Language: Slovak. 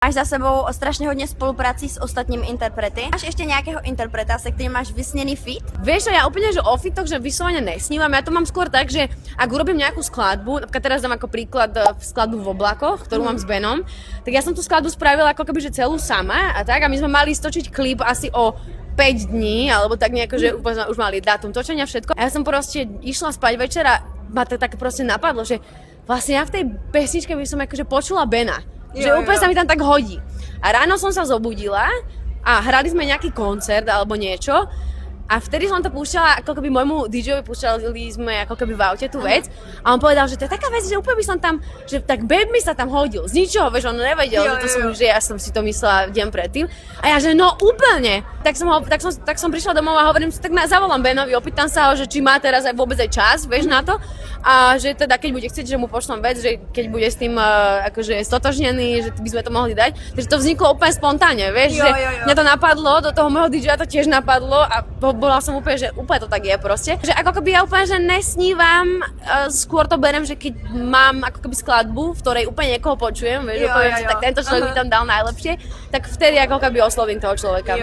Máš za sebou strašně hodně spoluprací s ostatními interprety. Máš ještě nějakého interpreta, se kterým máš vysněný feat? Vieš, ja úplne, že o fitoch, že vyslovene nesnívam. Ja to mám skôr tak, že ak urobím nejakú skladbu, napríklad teraz dám ako príklad skladbu v oblakoch, ktorú mám s Benom, tak ja som tú skladbu spravila ako keby, že celú sama a tak. A my sme mali stočiť klip asi o 5 dní, alebo tak nejako, že už mali dátum točenia, všetko. A ja som proste išla spať večer a ma to tak proste napadlo, že vlastne ja v tej pesničke by som akože počula Bena. Že úplne sa mi tam tak hodí. A ráno som sa zobudila a hrali sme nejaký koncert alebo niečo a vtedy som to púšťala, ako keby môjmu DJovi púšťali sme ako keby v aute tú vec a on povedal, že to je taká vec, že úplne by som tam, že tak Babe mi sa tam hodil, z ničoho, vieš, on nevedel, že ja som si to myslela deň predtým a ja, že no úplne, tak som prišla domov a hovorím si, tak zavolám Benovi, opýtam sa ho, že či má teraz aj vôbec aj čas, vieš, na to a že teda keď bude chcieť, že mu pošlem vec, že keď bude s tým akože stotožnený, že by sme to mohli dať, takže to vzniklo úplne spontánne, vieš, že mňa to napadlo, do toho môjho DJa to tiež napadlo a bola som úplne, že úplne to tak je proste. Že ako keby ja úplne, že nesnívam, skôr to berem, že keď mám ako keby skladbu, v ktorej úplne niekoho počujem, vieš, úplne, že tak tento človek mi tam dal najlepšie, tak vtedy ako keby oslovím toho človeka.